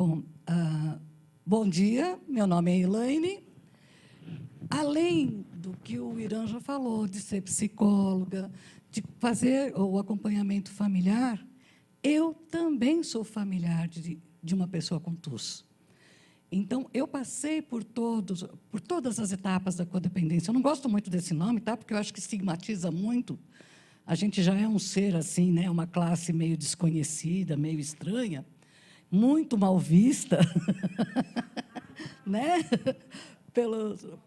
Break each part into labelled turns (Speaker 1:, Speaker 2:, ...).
Speaker 1: Bom, bom dia, meu nome é Elaine. Além do que o Irã já falou, de ser psicóloga, de fazer o acompanhamento familiar, eu também sou familiar de uma pessoa com TUS. Então, eu passei por todas as etapas da codependência. Eu não gosto muito desse nome, tá? Porque eu acho que estigmatiza muito. A gente já é um ser assim, né? Uma classe meio desconhecida, meio estranha, muito mal vista, né?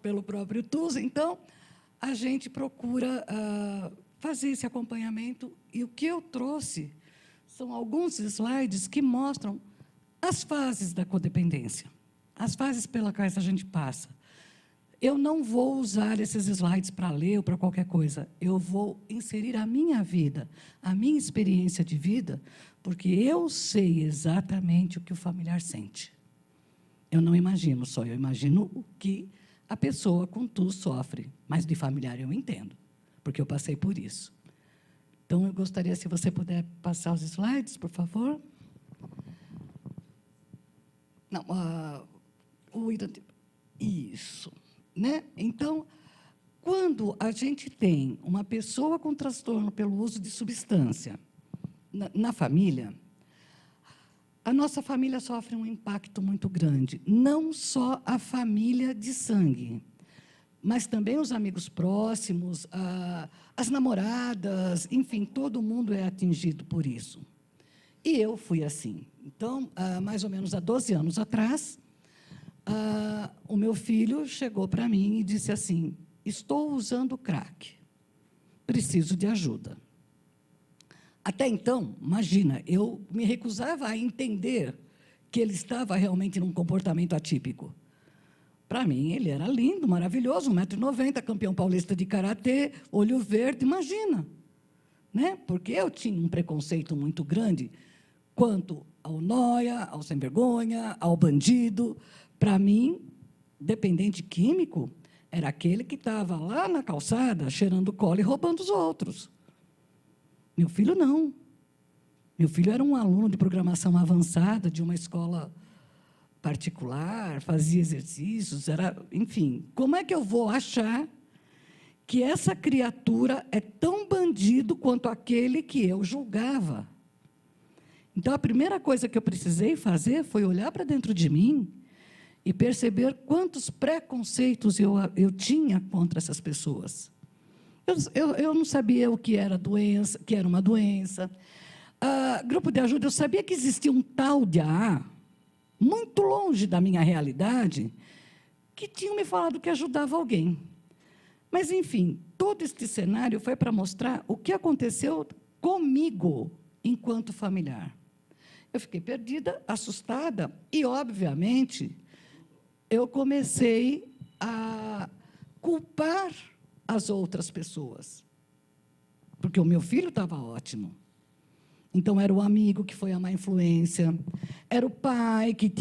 Speaker 1: pelo próprio TUS. Então, a gente procura fazer esse acompanhamento. E o que eu trouxe são alguns slides que mostram as fases da codependência, as fases pelas quais a gente passa. Eu não vou usar esses slides para ler ou para qualquer coisa. Eu vou inserir a minha vida, a minha experiência de vida, porque eu sei exatamente o que o familiar sente. Eu não imagino só, eu imagino o que a pessoa com TUS sofre. Mas de familiar eu entendo, porque eu passei por isso. Então, eu gostaria, se você puder passar os slides, por favor. Não, isso. Né? Então, quando a gente tem uma pessoa com transtorno pelo uso de substância na família, a nossa família sofre um impacto muito grande. Não só a família de sangue, mas também os amigos próximos, as namoradas, enfim, todo mundo é atingido por isso. E eu fui assim. Então, mais ou menos há 12 anos atrás, o meu filho chegou para mim e disse assim: estou usando crack, preciso de ajuda. Até então, imagina, eu me recusava a entender que ele estava realmente num comportamento atípico. Para mim, ele era lindo, maravilhoso, 1,90 m, campeão paulista de karatê, olho verde, imagina. Né? Porque eu tinha um preconceito muito grande quanto ao nóia, ao sem vergonha, ao bandido. Para mim, dependente químico era aquele que estava lá na calçada, cheirando cola e roubando os outros. Meu filho, não. Meu filho era um aluno de programação avançada de uma escola particular, fazia exercícios, enfim. Como é que eu vou achar que essa criatura é tão bandido quanto aquele que eu julgava? Então, a primeira coisa que eu precisei fazer foi olhar para dentro de mim e perceber quantos preconceitos eu tinha contra essas pessoas. Eu não sabia o que era doença, que era uma doença. Grupo de ajuda, eu sabia que existia um tal de AA, muito longe da minha realidade, que tinham me falado que ajudava alguém. Mas, enfim, todo este cenário foi para mostrar o que aconteceu comigo enquanto familiar. Eu fiquei perdida, assustada e, obviamente, eu comecei a culpar as outras pessoas, porque o meu filho estava ótimo. Então, era o amigo que foi a má influência, era o pai que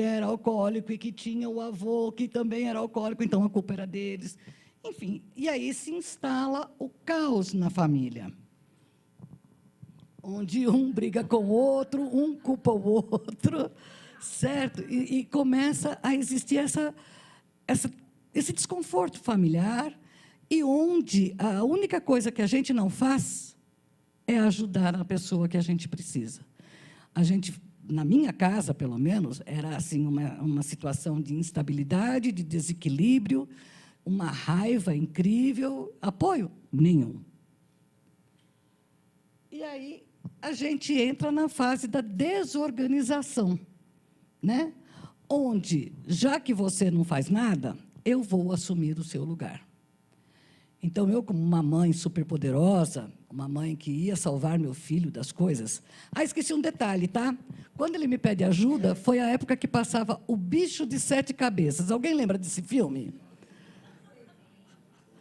Speaker 1: era alcoólico e que tinha o avô que também era alcoólico, então a culpa era deles. Enfim, e aí se instala o caos na família, onde um briga com o outro, um culpa o outro, certo? E começa a existir esse desconforto familiar, e onde a única coisa que a gente não faz é ajudar a pessoa que a gente precisa. A gente, na minha casa, pelo menos, era assim, uma situação de instabilidade, de desequilíbrio, uma raiva incrível, apoio nenhum. E aí a gente entra na fase da desorganização, né? Onde, já que você não faz nada, eu vou assumir o seu lugar. Então, eu, como uma mãe superpoderosa, uma mãe que ia salvar meu filho das coisas... esqueci um detalhe, tá? Quando ele me pede ajuda, foi a época que passava O Bicho de 7 Cabeças. Alguém lembra desse filme?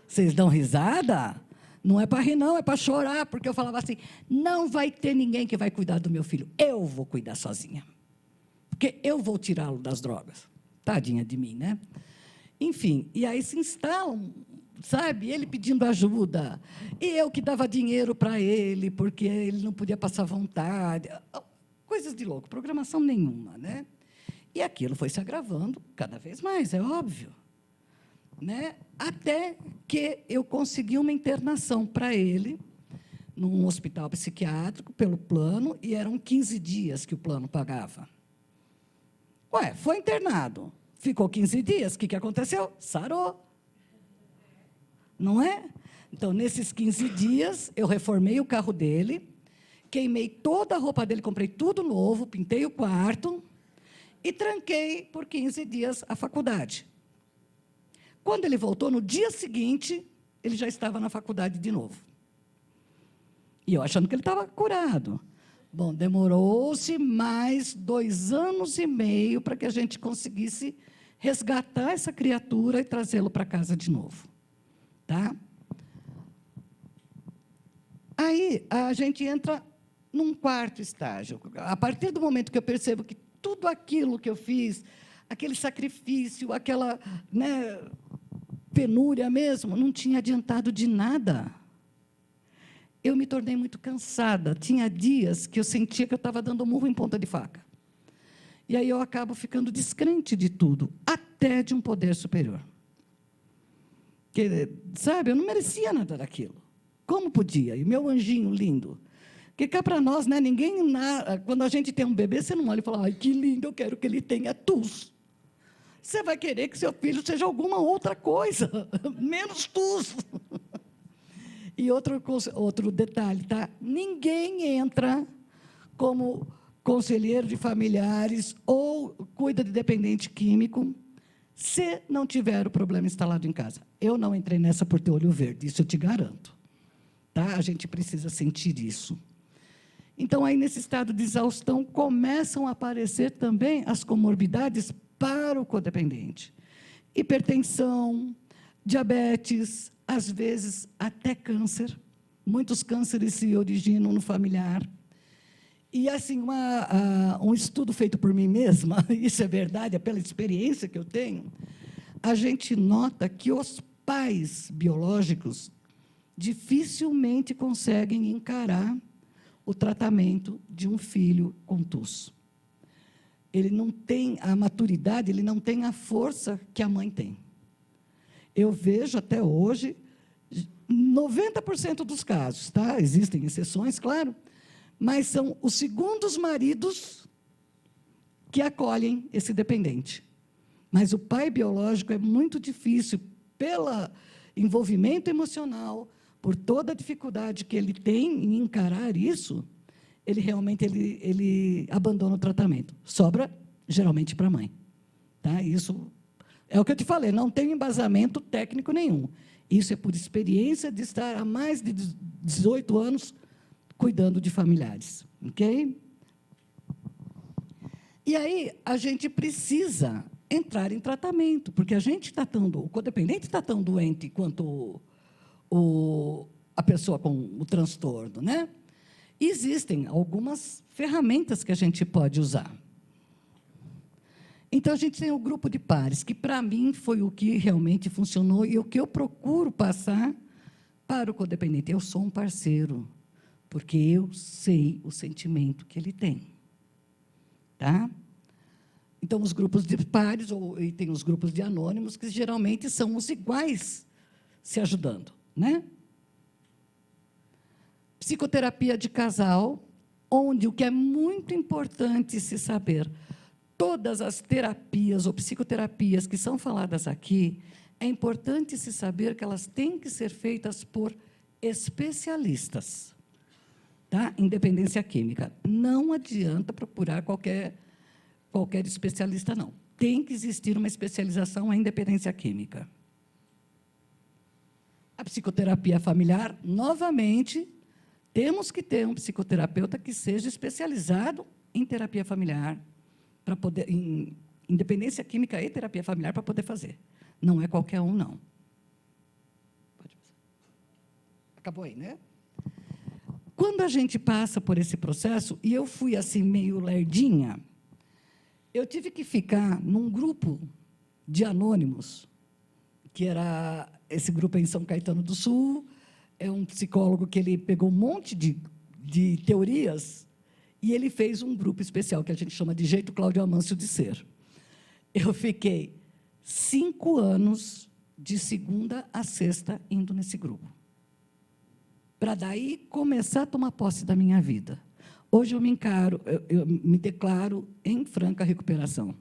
Speaker 1: Vocês dão risada? Não é para rir, não, é para chorar, porque eu falava assim, não vai ter ninguém que vai cuidar do meu filho, eu vou cuidar sozinha, porque eu vou tirá-lo das drogas. Tadinha de mim, né? Enfim, e aí se instalam, sabe, ele pedindo ajuda, e eu que dava dinheiro para ele, porque ele não podia passar vontade, coisas de louco, programação nenhuma, né? E aquilo foi se agravando cada vez mais, é óbvio, né? Até que eu consegui uma internação para ele num hospital psiquiátrico pelo plano, e eram 15 dias que o plano pagava. Ué, foi internado, ficou 15 dias, o que aconteceu? Sarou. Não é? Então, nesses 15 dias, eu reformei o carro dele, queimei toda a roupa dele, comprei tudo novo, pintei o quarto e tranquei por 15 dias a faculdade. Quando ele voltou, no dia seguinte, ele já estava na faculdade de novo. E eu achando que ele estava curado. Bom, demorou-se mais 2 anos e meio para que a gente conseguisse resgatar essa criatura e trazê-lo para casa de novo. Tá? Aí, a gente entra num quarto estágio. A partir do momento que eu percebo que tudo aquilo que eu fiz, aquele sacrifício, aquela, né, penúria mesmo, não tinha adiantado de nada. Eu me tornei muito cansada. Tinha dias que eu sentia que eu estava dando murro em ponta de faca. E aí eu acabo ficando descrente de tudo, até de um poder superior. Que, sabe, eu não merecia nada daquilo. Como podia? E meu anjinho lindo. Porque cá para nós, né, quando a gente tem um bebê, você não olha e fala, ai, que lindo, eu quero que ele tenha TUS. Você vai querer que seu filho seja alguma outra coisa, menos TUS. E outro detalhe, tá? Ninguém entra como conselheiro de familiares ou cuida de dependente químico se não tiver o problema instalado em casa. Eu não entrei nessa por ter olho verde, isso eu te garanto. Tá? A gente precisa sentir isso. Então, aí, nesse estado de exaustão, começam a aparecer também as comorbidades para o codependente. Hipertensão, diabetes, às vezes até câncer. Muitos cânceres se originam no familiar. E, assim, um estudo feito por mim mesma, isso é verdade, é pela experiência que eu tenho, a gente nota que os pais biológicos dificilmente conseguem encarar o tratamento de um filho com TUS. Ele não tem a maturidade, ele não tem a força que a mãe tem. Eu vejo até hoje 90% dos casos, tá? Existem exceções, claro, mas são os segundos maridos que acolhem esse dependente. Mas o pai biológico é muito difícil, pelo envolvimento emocional, por toda a dificuldade que ele tem em encarar isso, ele realmente ele abandona o tratamento. Sobra, geralmente, para a mãe. Tá? Isso é o que eu te falei, não tem embasamento técnico nenhum. Isso é por experiência de estar há mais de 18 anos cuidando de familiares. Ok? E aí, a gente precisa entrar em tratamento, porque o codependente está tão doente quanto a pessoa com o transtorno, né? Existem algumas ferramentas que a gente pode usar. Então, a gente tem o grupo de pares, que, para mim, foi o que realmente funcionou e o que eu procuro passar para o codependente. Eu sou um parceiro, porque eu sei o sentimento que ele tem. Tá? Então, os grupos de pares, e tem os grupos de anônimos, que geralmente são os iguais se ajudando, né? Psicoterapia de casal, onde o que é muito importante se saber, todas as terapias ou psicoterapias que são faladas aqui, é importante se saber que elas têm que ser feitas por especialistas, tá? Em dependência química. Não adianta procurar qualquer especialista, não. Tem que existir uma especialização em dependência química. A psicoterapia familiar, novamente, temos que ter um psicoterapeuta que seja especializado em terapia familiar, para poder, em dependência química e terapia familiar, para poder fazer. Não é qualquer um, não. Pode passar. Acabou aí, né? Quando a gente passa por esse processo, e eu fui assim meio lerdinha, eu tive que ficar num grupo de anônimos, que era esse grupo em São Caetano do Sul, é um psicólogo que ele pegou um monte de teorias E ele fez um grupo especial, que a gente chama de Jeito Cláudio Amâncio de Ser. Eu fiquei 5 anos, de segunda a sexta, indo nesse grupo, para daí começar a tomar posse da minha vida. Hoje eu me encaro, eu me declaro em franca recuperação.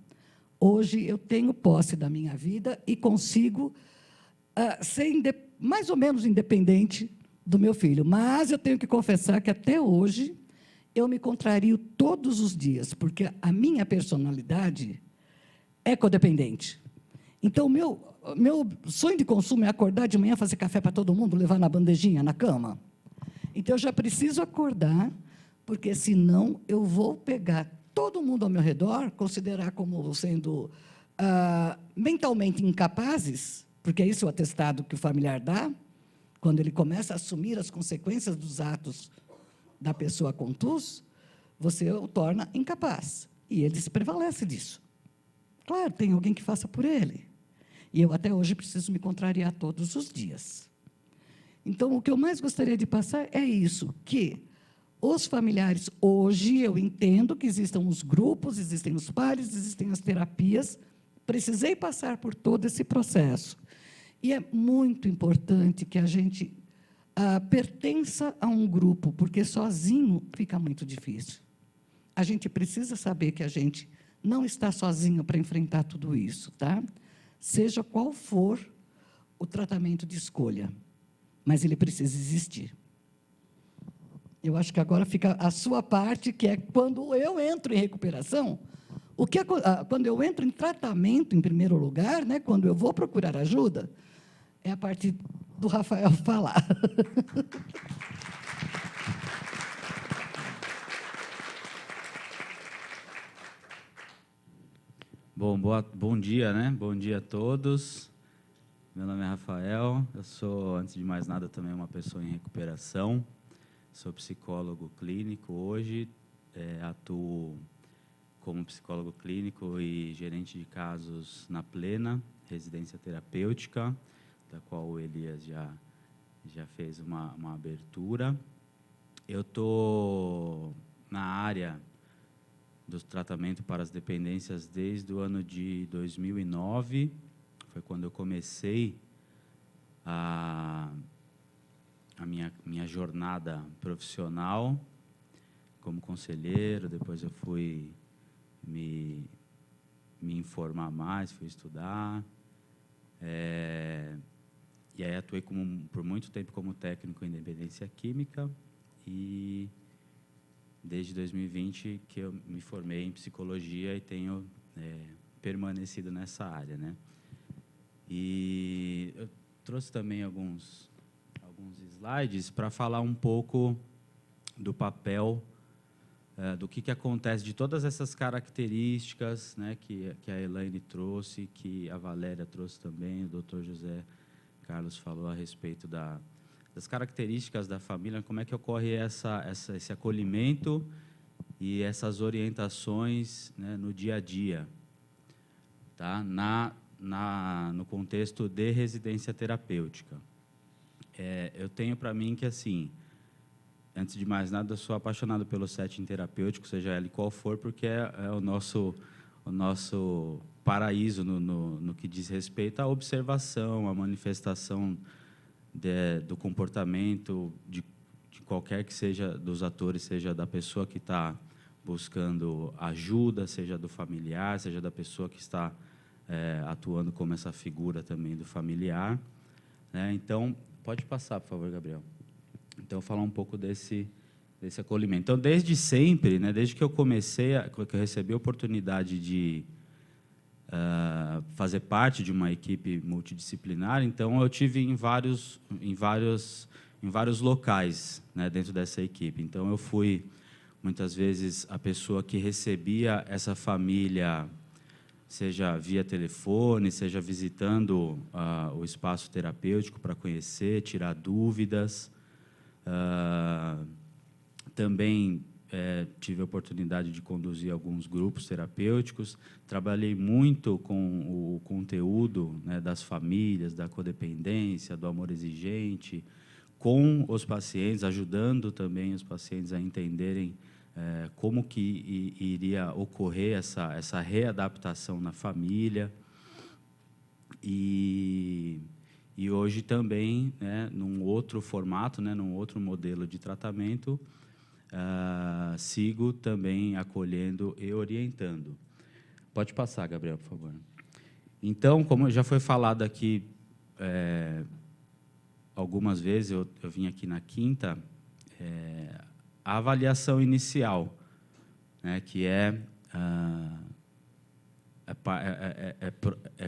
Speaker 1: Hoje eu tenho posse da minha vida e consigo ser mais ou menos independente do meu filho. Mas eu tenho que confessar que até hoje eu me contrario todos os dias, porque a minha personalidade é codependente. Então, meu sonho de consumo é acordar de manhã, fazer café para todo mundo, levar na bandejinha, na cama. Então, eu já preciso acordar, porque, senão, eu vou pegar todo mundo ao meu redor, considerar como sendo mentalmente incapazes, porque é isso o atestado que o familiar dá, quando ele começa a assumir as consequências dos atos da pessoa com TUS, você o torna incapaz. E ele se prevalece disso. Claro, tem alguém que faça por ele. E eu, até hoje, preciso me contrariar todos os dias. Então, o que eu mais gostaria de passar é isso, que os familiares, hoje, eu entendo que existam os grupos, existem os pares, existem as terapias, precisei passar por todo esse processo. E é muito importante que a gente pertença a um grupo, porque sozinho fica muito difícil. A gente precisa saber que a gente não está sozinho para enfrentar tudo isso, tá? Seja qual for o tratamento de escolha, mas ele precisa existir. Eu acho que agora fica a sua parte, que é quando eu entro em recuperação, quando eu entro em tratamento, em primeiro lugar, né, quando eu vou procurar ajuda, é a parte do Rafael falar.
Speaker 2: Bom dia, né? Bom dia a todos. Meu nome é Rafael, eu sou, antes de mais nada, também uma pessoa em recuperação. Sou psicólogo clínico hoje, atuo como psicólogo clínico e gerente de casos na Plena, residência terapêutica, da qual o Elias já fez uma abertura. Eu estou na área do tratamento para as dependências desde o ano de 2009, foi quando eu comecei a minha jornada profissional como conselheiro. Depois eu fui me informar mais, fui estudar, e aí atuei por muito tempo como técnico em dependência química, e desde 2020 que eu me formei em psicologia e tenho permanecido nessa área, né? E eu trouxe também alguns slides para falar um pouco do papel, do que acontece, de todas essas características, né, que a Elaine trouxe, que a Valéria trouxe também, o Dr. José Carlos falou a respeito das características da família, como é que ocorre esse acolhimento e essas orientações, né, no dia a dia, tá? No contexto de residência terapêutica. Eu tenho para mim que, assim, antes de mais nada, eu sou apaixonado pelo setting terapêutico, seja ele qual for, porque é o nosso paraíso no que diz respeito à observação, à manifestação do comportamento de qualquer que seja dos atores, seja da pessoa que está buscando ajuda, seja do familiar, seja da pessoa que está atuando como essa figura também do familiar, né? Então, pode passar, por favor, Gabriel. Então, falar um pouco desse acolhimento. Então, desde sempre, né, desde que eu que eu recebi a oportunidade de fazer parte de uma equipe multidisciplinar, então eu tive em vários locais, né, dentro dessa equipe. Então, eu fui, muitas vezes, a pessoa que recebia essa família, seja via telefone, seja visitando o espaço terapêutico para conhecer, tirar dúvidas. Também tive a oportunidade de conduzir alguns grupos terapêuticos. Trabalhei muito com o conteúdo, né, das famílias, da codependência, do amor exigente, com os pacientes, ajudando também os pacientes a entenderem como que iria ocorrer essa readaptação na família. E hoje também, né, num outro formato, né, num outro modelo de tratamento, sigo também acolhendo e orientando. Pode passar, Gabriel, por favor. Então, como já foi falado aqui algumas vezes, eu vim aqui na quinta, a avaliação inicial, né, que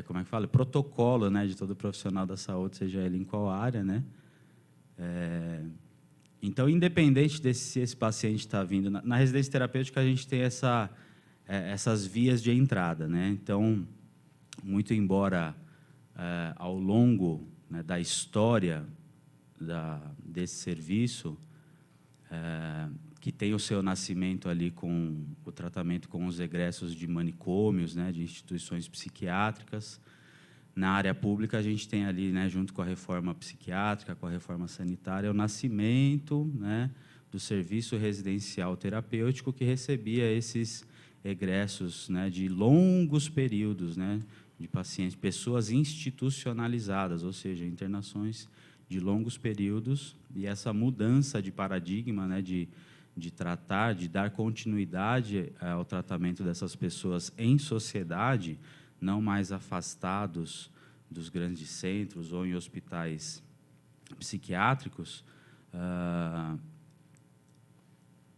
Speaker 2: como é que fala? Protocolo, né, de todo profissional da saúde, seja ele em qual área, né? Então, independente se esse paciente está vindo na residência terapêutica, a gente tem essas vias de entrada, né? Então, muito embora ao longo, né, da história desse serviço, que tem o seu nascimento ali com o tratamento com os egressos de manicômios, né, de instituições psiquiátricas. Na área pública, a gente tem ali, né, junto com a reforma psiquiátrica, com a reforma sanitária, o nascimento, né, do serviço residencial terapêutico, que recebia esses egressos, né, de longos períodos, né, de pacientes, pessoas institucionalizadas, ou seja, internações de longos períodos, e essa mudança de paradigma, né, de tratar, de dar continuidade ao tratamento dessas pessoas em sociedade, não mais afastados dos grandes centros ou em hospitais psiquiátricos,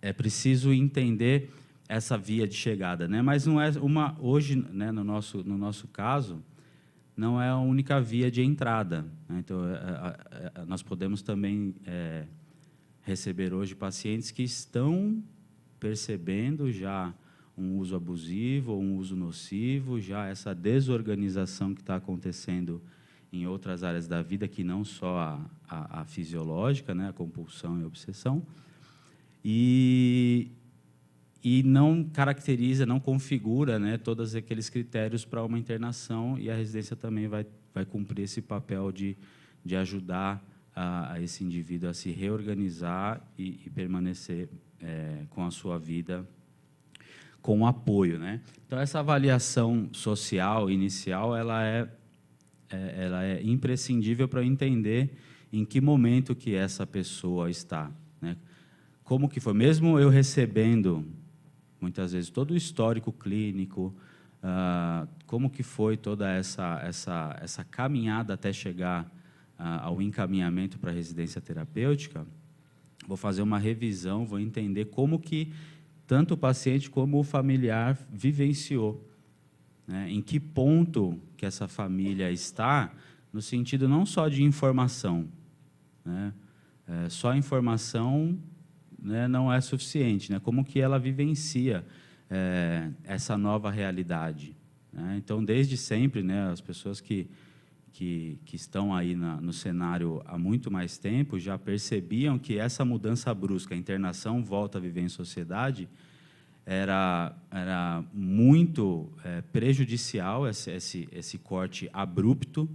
Speaker 2: é preciso entender essa via de chegada, né? Mas não é hoje, né, no nosso caso, não é a única via de entrada, né? Então, nós podemos também receber hoje pacientes que estão percebendo já um uso abusivo ou um uso nocivo, já essa desorganização que está acontecendo em outras áreas da vida, que não só a fisiológica, né, a compulsão e a obsessão, e não caracteriza, não configura, né, todos aqueles critérios para uma internação, e a residência também vai cumprir esse papel de ajudar a esse indivíduo a se reorganizar e permanecer com a sua vida com apoio, né? Então, essa avaliação social inicial, ela é imprescindível para entender em que momento que essa pessoa está, né? Como que foi, mesmo eu recebendo muitas vezes todo o histórico clínico, como que foi toda essa caminhada até chegar ao encaminhamento para a residência terapêutica, vou fazer uma revisão, vou entender como que tanto o paciente como o familiar vivenciou, né? Em que ponto que essa família está, no sentido não só de informação, né? Só informação, né, não é suficiente, né? Como que ela vivencia essa nova realidade, né? Então, desde sempre, né, as pessoas que estão aí no cenário há muito mais tempo já percebiam que essa mudança brusca, a internação, volta a viver em sociedade, era muito prejudicial, esse corte abrupto.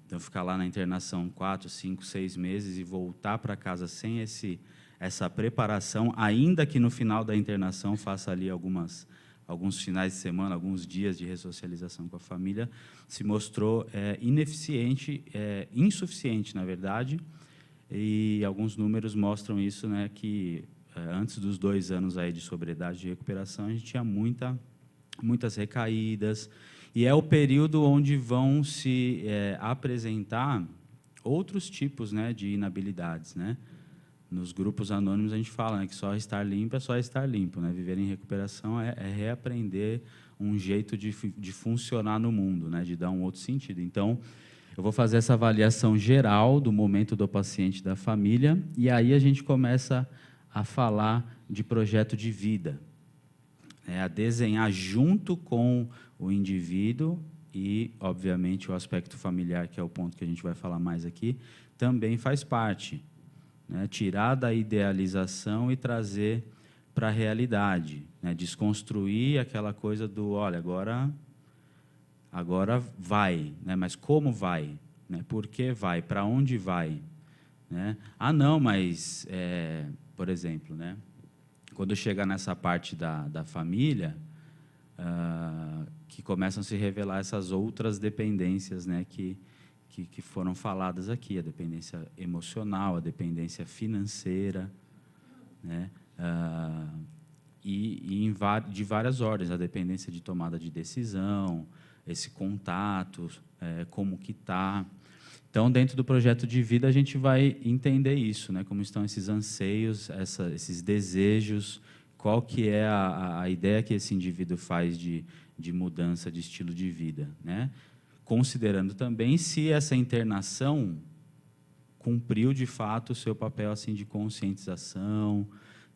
Speaker 2: Então, ficar lá na internação 4, 5, 6 meses e voltar para casa sem essa preparação, ainda que no final da internação faça ali alguns finais de semana, alguns dias de ressocialização com a família, se mostrou ineficiente, insuficiente, na verdade, e alguns números mostram isso, né, que antes dos 2 anos aí de sobriedade de recuperação, a gente tinha muitas recaídas, e é o período onde vão se apresentar outros tipos, né, de inabilidades, né? Nos grupos anônimos a gente fala, né, que só estar limpo é só estar limpo, né? Viver em recuperação é reaprender um jeito de funcionar no mundo, né? De dar um outro sentido. Então, eu vou fazer essa avaliação geral do momento do paciente, da família, e aí a gente começa a falar de projeto de vida, a desenhar junto com o indivíduo e, obviamente, o aspecto familiar, que é o ponto que a gente vai falar mais aqui, também faz parte, né? Tirar da idealização e trazer para a realidade, né? Desconstruir aquela coisa do, olha, agora vai, né? Mas como vai? Né? Por que vai? Para onde vai? Né? Ah, não, mas, por exemplo, né? quando chega nessa parte da família, que começam a se revelar essas outras dependências, né, que foram faladas aqui, a dependência emocional, a dependência financeira, né, de várias ordens, a dependência de tomada de decisão, esse contato, como que está. Então, dentro do projeto de vida, a gente vai entender isso, né, como estão esses anseios, esses desejos, qual que é a ideia que esse indivíduo faz de mudança de estilo de vida, né? Considerando também se essa internação cumpriu, de fato, o seu papel assim, de conscientização,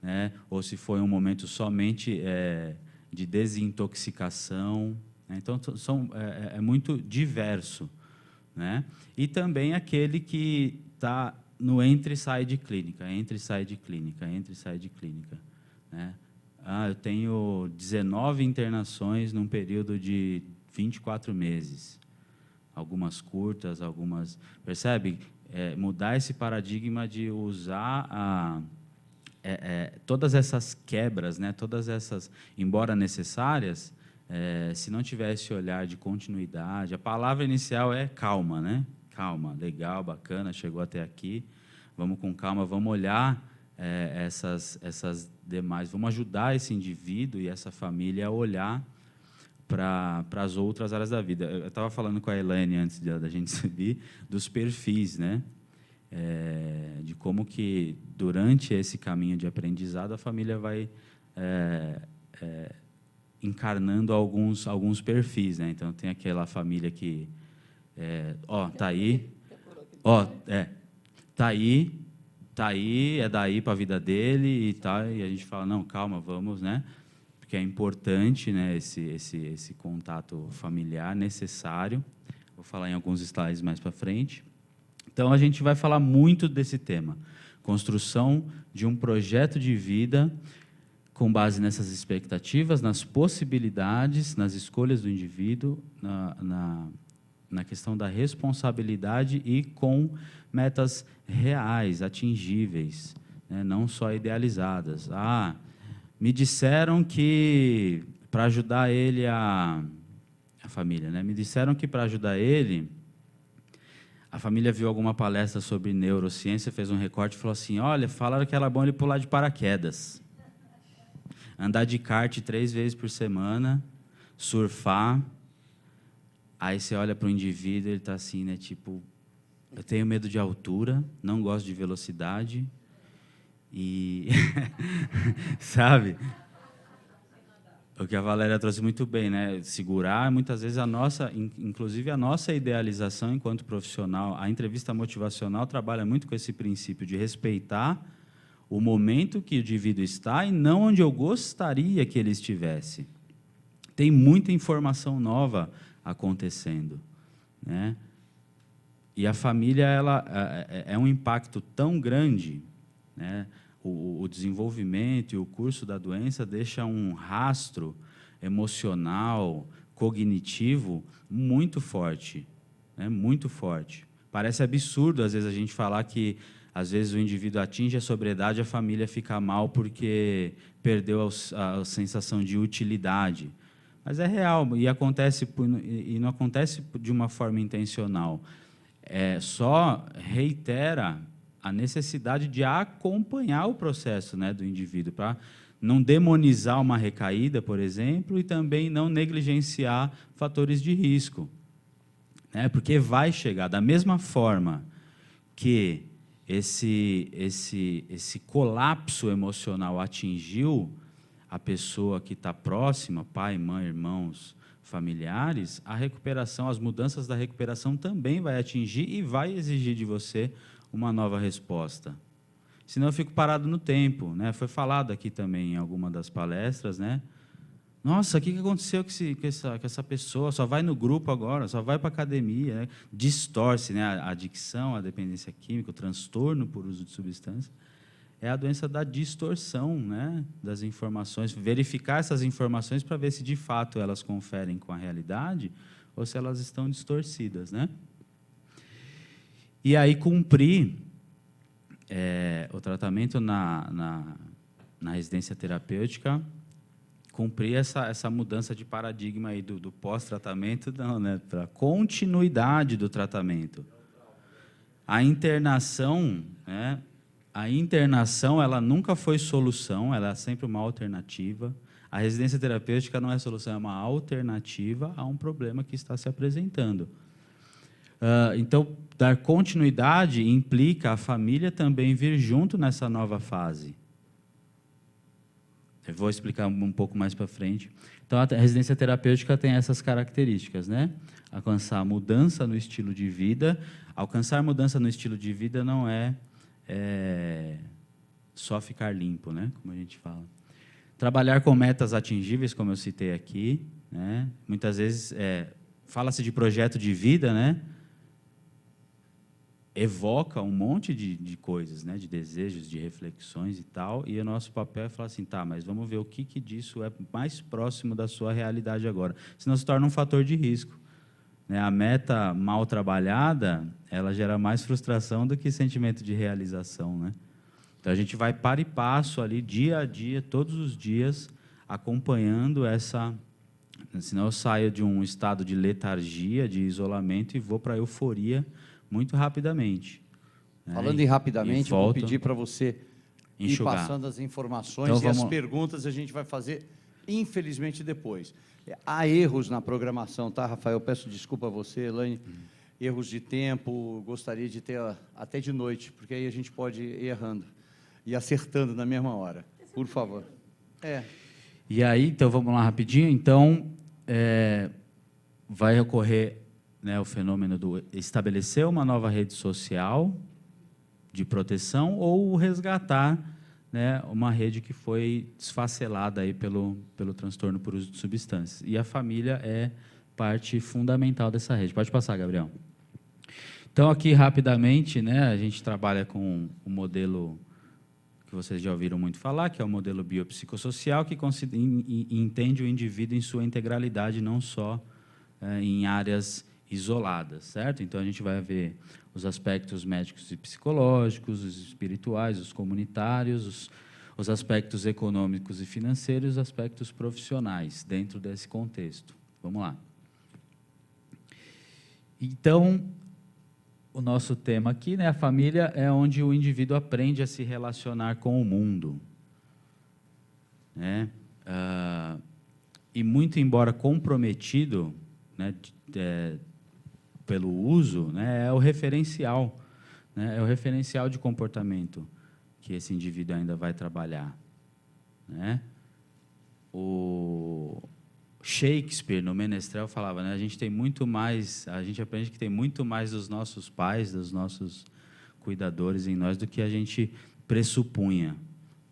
Speaker 2: né? Ou se foi um momento somente de desintoxicação, né? Então, é muito diverso, né? E também aquele que está no entra e sai de clínica, entra e sai de clínica, entra e sai de clínica, né? Eu tenho 19 internações num período de 24 meses. Algumas curtas, algumas... Percebe? Mudar esse paradigma de usar todas essas quebras, né? Todas essas, embora necessárias, se não tiver esse olhar de continuidade, a palavra inicial é calma, né? Calma, legal, bacana, chegou até aqui, vamos com calma, vamos olhar essas demais, vamos ajudar esse indivíduo e essa família a olhar para as outras áreas da vida. Eu estava falando com a Elaine antes da gente subir, dos perfis, né? De como que, durante esse caminho de aprendizado, a família vai encarnando alguns perfis, né? Então, tem aquela família que... tá aí... tá aí, é daí para a vida dele e tal, e a gente fala, não, calma, vamos, né? Porque é importante, né, esse contato familiar necessário. Vou falar em alguns slides mais para frente. Então, a gente vai falar muito desse tema, construção de um projeto de vida com base nessas expectativas, nas possibilidades, nas escolhas do indivíduo, na questão da responsabilidade e com metas reais, atingíveis, né? Não só idealizadas. Me disseram que para ajudar ele a família, né? Me disseram que para ajudar ele, a família viu alguma palestra sobre neurociência, fez um recorte e falou assim: olha, falaram que era bom ele pular de paraquedas, andar de kart 3 vezes por semana, surfar. Aí você olha para o indivíduo, ele está assim, né, tipo, eu tenho medo de altura, não gosto de velocidade, e sabe? O que a Valéria trouxe muito bem, né? Segurar, muitas vezes, inclusive a nossa idealização enquanto profissional, a entrevista motivacional trabalha muito com esse princípio de respeitar o momento que o indivíduo está e não onde eu gostaria que ele estivesse. Tem muita informação nova acontecendo, né? E a família, ela é um impacto tão grande, né? O desenvolvimento e o curso da doença deixa um rastro emocional, cognitivo muito forte, né? Muito forte. Parece absurdo, às vezes, a gente falar que, às vezes, o indivíduo atinge a sobriedade e a família fica mal porque perdeu a sensação de utilidade. Mas é real, e não acontece de uma forma intencional. Só reitera a necessidade de acompanhar o processo, né, do indivíduo, para não demonizar uma recaída, por exemplo, e também não negligenciar fatores de risco, né, porque vai chegar. Da mesma forma que esse colapso emocional atingiu a pessoa que está próxima, pai, mãe, irmãos, familiares, a recuperação, as mudanças da recuperação também vai atingir e vai exigir de você uma nova resposta. Senão eu fico parado no tempo, né? Foi falado aqui também em alguma das palestras, né? Nossa, o que aconteceu com essa pessoa? Só vai no grupo agora, só vai para a academia, né? Distorce, né? A adicção, a dependência química, o transtorno por uso de substância. É a doença da distorção, né, das informações, verificar essas informações para ver se, de fato, elas conferem com a realidade ou se elas estão distorcidas, né? E aí cumprir o tratamento na residência terapêutica, cumprir essa mudança de paradigma aí do pós-tratamento, não, né, para a continuidade do tratamento. A internação, né, ela nunca foi solução, ela é sempre uma alternativa. A residência terapêutica não é solução, é uma alternativa a um problema que está se apresentando. Então, dar continuidade implica a família também vir junto nessa nova fase. Eu vou explicar um pouco mais para frente. Então, a residência terapêutica tem essas características, né? Alcançar mudança no estilo de vida. Alcançar mudança no estilo de vida não é só ficar limpo, né? Como a gente fala. Trabalhar com metas atingíveis, como eu citei aqui, né? Muitas vezes fala-se de projeto de vida, né? Evoca um monte de coisas, né? De desejos, de reflexões e tal, e o nosso papel é falar assim, tá, mas vamos ver o que disso é mais próximo da sua realidade agora. Senão se torna um fator de risco, né? A meta mal trabalhada, ela gera mais frustração do que sentimento de realização, né? Então, a gente vai para e passo ali, dia a dia, todos os dias, acompanhando essa... Senão eu saio de um estado de letargia, de isolamento, e vou para a euforia muito rapidamente.
Speaker 3: Falando em rapidamente, vou pedir para você
Speaker 2: enxugar.
Speaker 3: ir passando as informações
Speaker 2: então,
Speaker 3: e as perguntas a gente vai fazer, infelizmente, depois. Há erros na programação, tá, Rafael? Peço desculpa a você, Elaine. Erros de tempo, gostaria de ter até de noite, porque aí a gente pode ir errando e acertando na mesma hora. Por favor.
Speaker 2: E aí, então, vamos lá rapidinho. Então, vai ocorrer, né, o fenômeno do estabelecer uma nova rede social de proteção ou resgatar, né, uma rede que foi desfacelada aí pelo transtorno por uso de substâncias. E a família é parte fundamental dessa rede. Pode passar, Gabriel. Então, aqui, rapidamente, né, a gente trabalha com o modelo que vocês já ouviram muito falar, que é o modelo biopsicossocial, que entende o indivíduo em sua integralidade, não só em áreas isoladas, certo? Então, a gente vai ver os aspectos médicos e psicológicos, os espirituais, os comunitários, os aspectos econômicos e financeiros, os aspectos profissionais dentro desse contexto. Vamos lá. Então, o nosso tema aqui, né, a família é onde o indivíduo aprende a se relacionar com o mundo, né? E muito embora comprometido, né, pelo uso, né, é o referencial, né, é o referencial de comportamento que esse indivíduo ainda vai trabalhar, né? O Shakespeare, no Menestrel, falava, né, a gente aprende que tem muito mais dos nossos pais, dos nossos cuidadores em nós, do que a gente pressupunha,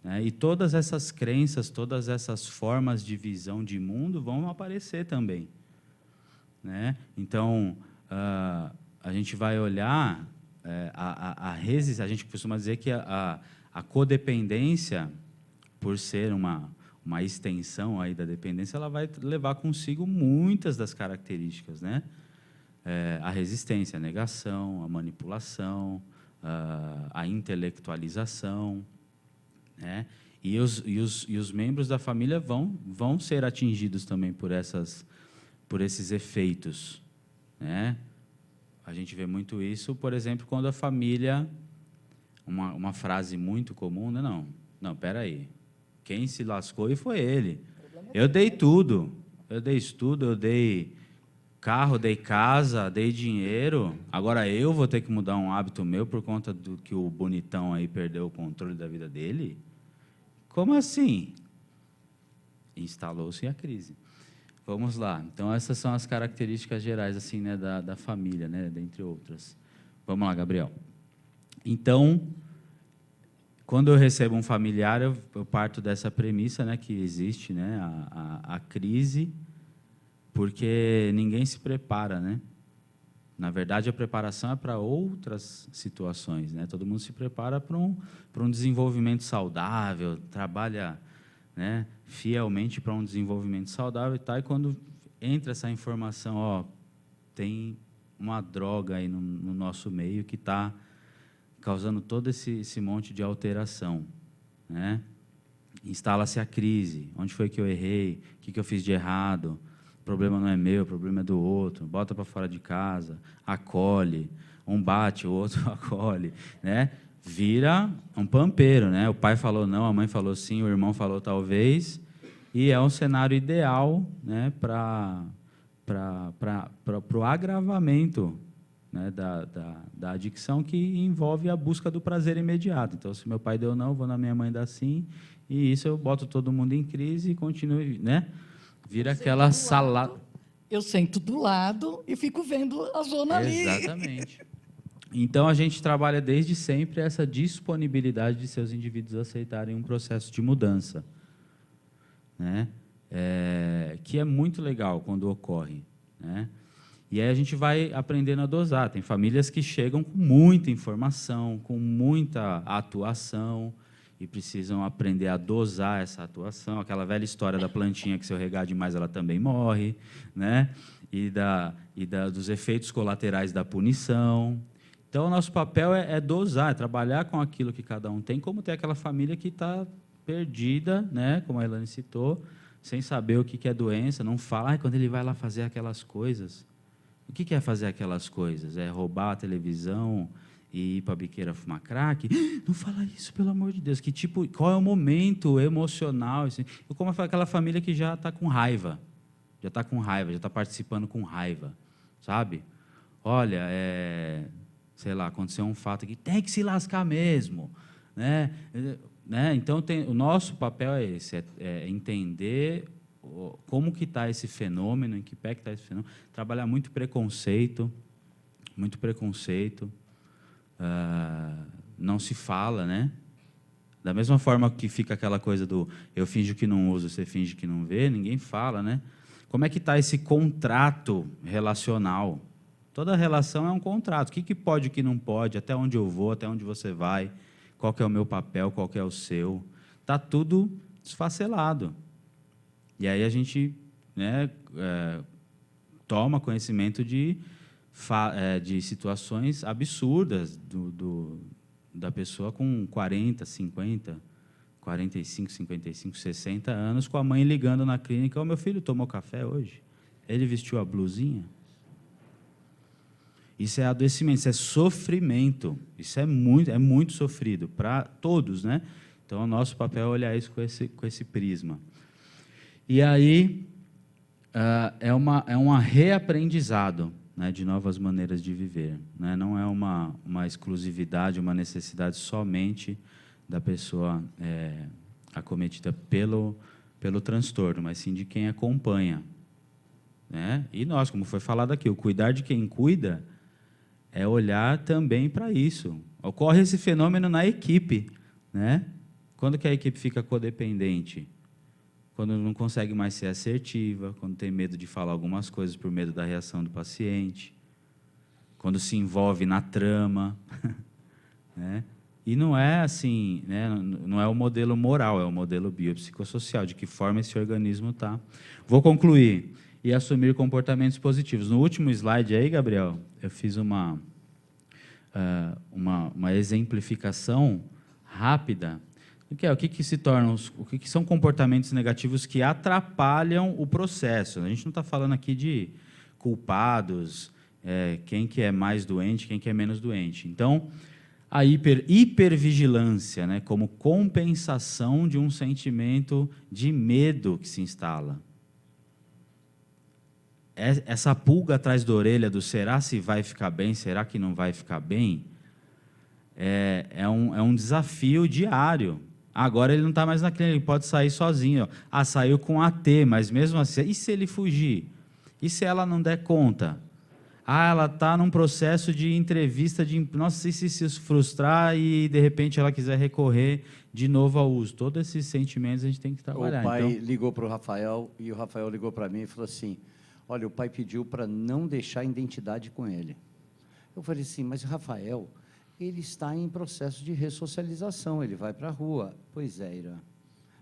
Speaker 2: né? E todas essas crenças, todas essas formas de visão de mundo vão aparecer também, né? Então, a gente vai olhar, a gente costuma dizer que a codependência, por ser uma extensão aí da dependência, ela vai levar consigo muitas das características, né? A resistência, a negação, a manipulação, a intelectualização, né? E os membros da família vão ser atingidos também por esses efeitos, né? A gente vê muito isso, por exemplo, quando a família, uma frase muito comum, né? Não, espera aí. Quem se lascou e foi ele. Eu dei tudo. Eu dei estudo, eu dei carro, dei casa, dei dinheiro. Agora eu vou ter que mudar um hábito meu por conta do que o bonitão aí perdeu o controle da vida dele? Como assim? Instalou-se a crise. Vamos lá. Então, essas são as características gerais assim, né, da família, né, dentre outras. Vamos lá, Gabriel. Então, quando eu recebo um familiar, eu parto dessa premissa, né, que existe, né, a crise, porque ninguém se prepara, né? Na verdade, a preparação é para outras situações, né? Todo mundo se prepara para um desenvolvimento saudável, trabalha, né, fielmente para um desenvolvimento saudável e tal, e quando entra essa informação, tem uma droga aí no nosso meio que está causando todo esse monte de alteração, né? instala-se a crise. Onde foi que eu errei? O que eu fiz de errado? O problema não é meu, o problema é do outro. Bota para fora de casa, acolhe. Um bate, o outro acolhe, né? Vira um pampeiro, né? O pai falou não, a mãe falou sim, o irmão falou talvez, e é um cenário ideal, né, para o agravamento, né, da adicção, que envolve a busca do prazer imediato. Então, se meu pai deu não, eu vou na minha mãe dar sim, e isso eu boto todo mundo em crise e continuo, né? Vira aquela salada.
Speaker 1: Eu sento do lado e fico vendo a zona ali.
Speaker 2: Exatamente. Então, a gente trabalha desde sempre essa disponibilidade de seus indivíduos aceitarem um processo de mudança, né? Que é muito legal quando ocorre, né? E aí a gente vai aprendendo a dosar. Tem famílias que chegam com muita informação, com muita atuação, e precisam aprender a dosar essa atuação. Aquela velha história da plantinha que, se eu regar demais, ela também morre, né? E dos efeitos colaterais da punição. Então, o nosso papel é dosar, é trabalhar com aquilo que cada um tem, como tem aquela família que está perdida, né, como a Elaine citou, sem saber o que é doença, não fala, quando ele vai lá fazer aquelas coisas. O que é fazer aquelas coisas? É roubar a televisão e ir para a biqueira fumar crack? Não fala isso, pelo amor de Deus. Qual é o momento emocional? Assim? Como aquela família que já está com raiva, já está participando com raiva, sabe? Olha, sei lá, aconteceu um fato aqui, tem que se lascar mesmo, né? Então, o nosso papel é esse, é entender como que está esse fenômeno, em que pé que está esse fenômeno, trabalhar muito preconceito, não se fala, né? Da mesma forma que fica aquela coisa do eu finjo que não uso, você finge que não vê, ninguém fala, né? Como é que está esse contrato relacional? Toda relação é um contrato. O que pode, o que não pode, até onde eu vou, até onde você vai, qual que é o meu papel, qual que é o seu. Está tudo desfacelado. E aí a gente, né, toma conhecimento de situações absurdas da pessoa com 40, 50, 45, 55, 60 anos, com a mãe ligando na clínica, meu filho tomou café hoje? Ele vestiu a blusinha? Isso é adoecimento, isso é sofrimento, isso é muito sofrido para todos, né? Então, o nosso papel é olhar isso com esse prisma. E aí, é um reaprendizado, né, de novas maneiras de viver, né? Não é uma exclusividade, uma necessidade somente da pessoa acometida pelo transtorno, mas sim de quem acompanha, né? E nós, como foi falado aqui, o cuidar de quem cuida é olhar também para isso. Ocorre esse fenômeno na equipe, né? Quando que a equipe fica codependente? Quando não consegue mais ser assertiva, quando tem medo de falar algumas coisas por medo da reação do paciente, quando se envolve na trama, né? E não é assim, né? Não é o modelo moral, é o modelo biopsicossocial, de que forma esse organismo está. Vou concluir. E assumir comportamentos positivos. No último slide aí, Gabriel, eu fiz uma exemplificação rápida do que o que se tornam, o que são comportamentos negativos que atrapalham o processo. A gente não está falando aqui de culpados, quem que é mais doente, quem que é menos doente. Então, a hipervigilância, né, como compensação de um sentimento de medo que se instala. Essa pulga atrás da orelha do será se vai ficar bem, será que não vai ficar bem, é um desafio diário. Agora ele não está mais na clínica, ele pode sair sozinho. Saiu com AT, mas mesmo assim, e se ele fugir? E se ela não der conta? Ela está num processo de entrevista, nossa, se frustrar e, de repente, ela quiser recorrer de novo ao uso. Todos esses sentimentos a gente tem que trabalhar.
Speaker 3: O pai ligou para o Rafael, e o Rafael ligou para mim e falou assim, olha, o pai pediu para não deixar a identidade com ele. Eu falei assim, mas o Rafael, ele está em processo de ressocialização, ele vai para a rua. Pois é, Irã,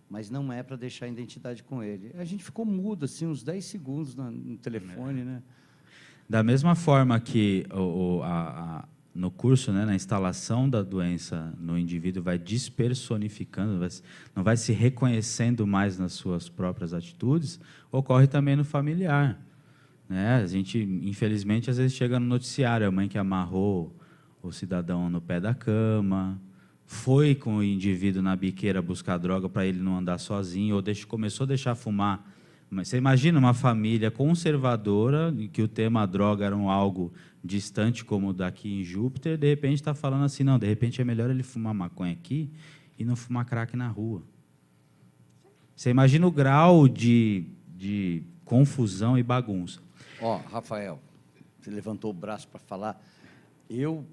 Speaker 3: mas não é para deixar a identidade com ele. A gente ficou mudo, assim, uns 10 segundos no telefone, né?
Speaker 2: Da mesma forma que no curso, né, na instalação da doença no indivíduo, vai despersonificando, não vai se reconhecendo mais nas suas próprias atitudes, ocorre também no familiar. Né? A gente, infelizmente, às vezes chega no noticiário, a mãe que amarrou o cidadão no pé da cama, foi com o indivíduo na biqueira buscar droga para ele não andar sozinho, ou começou a deixar fumar. Mas você imagina uma família conservadora, em que o tema droga era algo distante, como daqui em Júpiter, de repente está falando assim, não, de repente é melhor ele fumar maconha aqui e não fumar crack na rua. Você imagina o grau de confusão e bagunça.
Speaker 3: Ó, Rafael, você levantou o braço para falar. Eu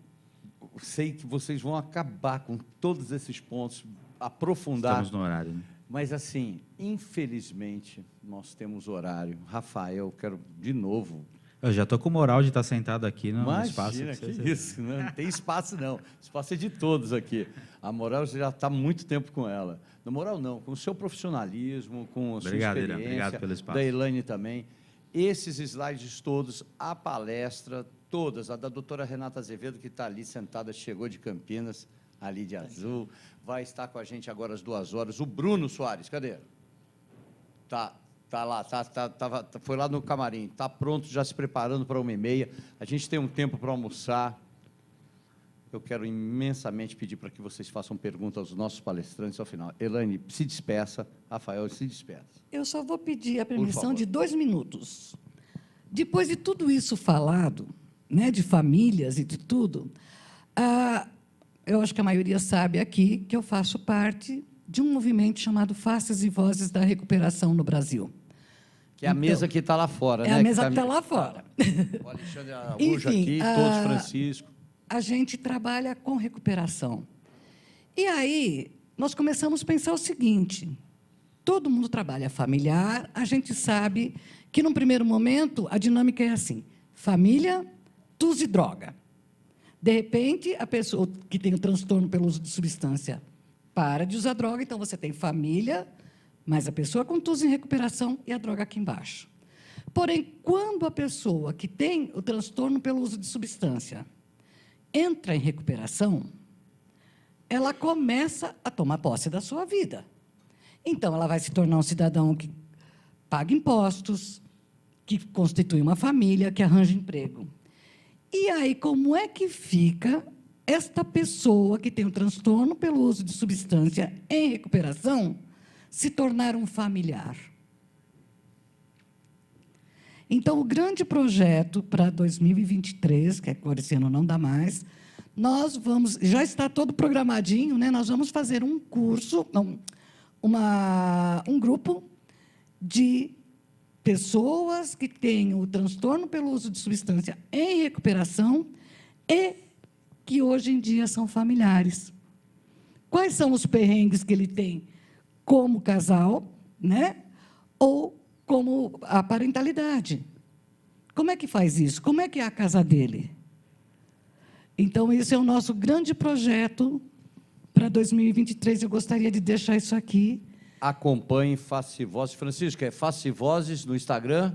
Speaker 3: sei que vocês vão acabar com todos esses pontos, aprofundar.
Speaker 2: Estamos no horário, né?
Speaker 3: Mas, assim, infelizmente, nós temos horário. Rafael, quero de novo.
Speaker 2: Eu já estou com moral de estar sentado aqui no espaço.
Speaker 3: Imagina, que isso, não tem espaço, não. O espaço é de todos aqui. A moral, você já está há muito tempo com ela. Na moral, não, com o seu profissionalismo, com a sua experiência.
Speaker 2: Obrigado pelo espaço.
Speaker 3: Da Elaine também. Esses slides todos, a palestra, todas, a da doutora Renata Azevedo, que está ali sentada, chegou de Campinas, ali de azul, vai estar com a gente agora às 2 horas. O Bruno Soares, cadê? Tá lá, foi lá no camarim, está pronto, já se preparando para 1h30. A gente tem um tempo para almoçar. Eu quero imensamente pedir para que vocês façam perguntas aos nossos palestrantes ao final. Elaine, se despeça. Rafael, se despeça.
Speaker 1: Eu só vou pedir a permissão de 2 minutos. Depois de tudo isso falado, né, de famílias e de tudo, eu acho que a maioria sabe aqui que eu faço parte de um movimento chamado Faces e Vozes da Recuperação no Brasil.
Speaker 3: Que é a mesa que está lá fora,
Speaker 1: né? É a mesa que está lá fora.
Speaker 3: O Alexandre Araújo aqui, todos, Francisco.
Speaker 1: A gente trabalha com recuperação. E aí, nós começamos a pensar o seguinte, todo mundo trabalha familiar, a gente sabe que, num primeiro momento, a dinâmica é assim, família, TUS e droga. De repente, a pessoa que tem o transtorno pelo uso de substância para de usar droga, então você tem família, mas a pessoa com TUS em recuperação e a droga aqui embaixo. Porém, quando a pessoa que tem o transtorno pelo uso de substância entra em recuperação, ela começa a tomar posse da sua vida. Então, ela vai se tornar um cidadão que paga impostos, que constitui uma família, que arranja emprego. E aí, como é que fica esta pessoa que tem um transtorno pelo uso de substância em recuperação se tornar um familiar? Então, o grande projeto para 2023, que agora esse ano não dá mais, nós vamos, já está todo programadinho, né? Nós vamos fazer um curso, um grupo de pessoas que têm o transtorno pelo uso de substância em recuperação e que hoje em dia são familiares. Quais são os perrengues que ele tem como casal, né? Ou como a parentalidade? Como é que faz isso? Como é que é a casa dele? Então, esse é o nosso grande projeto para 2023. Eu gostaria de deixar isso aqui.
Speaker 3: Acompanhe Face Vozes. Francisco, é Face Vozes no Instagram?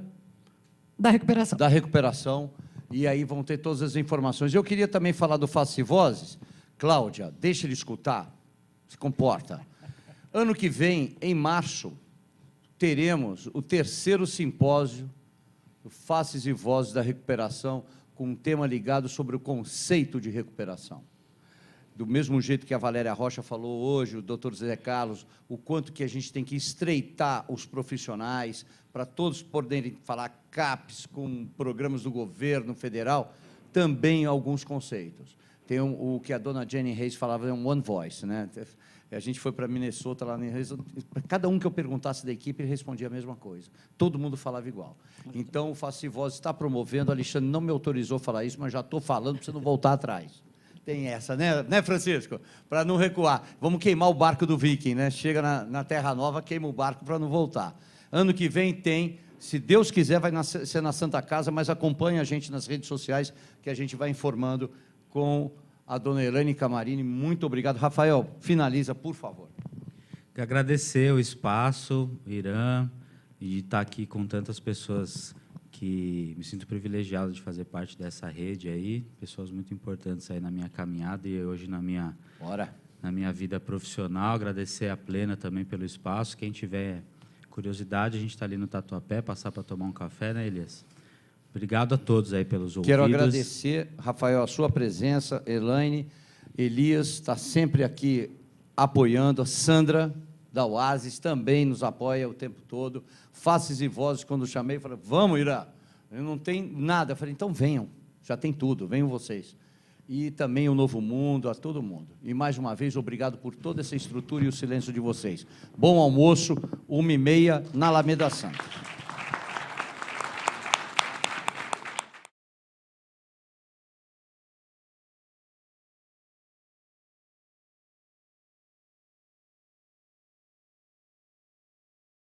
Speaker 1: Da recuperação.
Speaker 3: Da recuperação. E aí vão ter todas as informações. Eu queria também falar do Face Vozes. Cláudia, deixa ele escutar. Se comporta. Ano que vem, em março, teremos o 3º simpósio do Faces e Vozes da Recuperação, com um tema ligado sobre o conceito de recuperação. Do mesmo jeito que a Valéria Rocha falou hoje, o doutor Zé Carlos, o quanto que a gente tem que estreitar os profissionais para todos poderem falar CAPES com programas do governo federal, também alguns conceitos. Tem o que a dona Jenny Reis falava, é um one voice, né? A gente foi para Minnesota, lá em Reis, cada um que eu perguntasse da equipe, ele respondia a mesma coisa. Todo mundo falava igual. Então, o Face Voz está promovendo, o Alexandre não me autorizou a falar isso, mas já estou falando para você não voltar atrás. Tem essa, né Francisco? Para não recuar. Vamos queimar o barco do Viking, né? Chega na Terra Nova, queima o barco para não voltar. Ano que vem tem, se Deus quiser, vai ser na Santa Casa, mas acompanhe a gente nas redes sociais, que a gente vai informando com a dona Elaine Camarini. Muito obrigado. Rafael, finaliza, por favor.
Speaker 2: Quero agradecer o espaço, Irã, e estar aqui com tantas pessoas que me sinto privilegiado de fazer parte dessa rede aí, pessoas muito importantes aí na minha caminhada e hoje na minha vida profissional. Agradecer a Plena também pelo espaço. Quem tiver curiosidade, a gente está ali no Tatuapé, passar para tomar um café, né, Elias? Obrigado a todos aí pelos ouvidos.
Speaker 3: Quero agradecer, Rafael, a sua presença, Elaine, Elias está sempre aqui apoiando, a Sandra da Oasis também nos apoia o tempo todo, Faces e Vozes, quando eu chamei, falei, vamos, Ira, eu não tem nada, eu falei, então venham, já tem tudo, venham vocês. E também o Novo Mundo, a todo mundo. E mais uma vez, obrigado por toda essa estrutura e o silêncio de vocês. Bom almoço, 1h30 na Alameda Santa.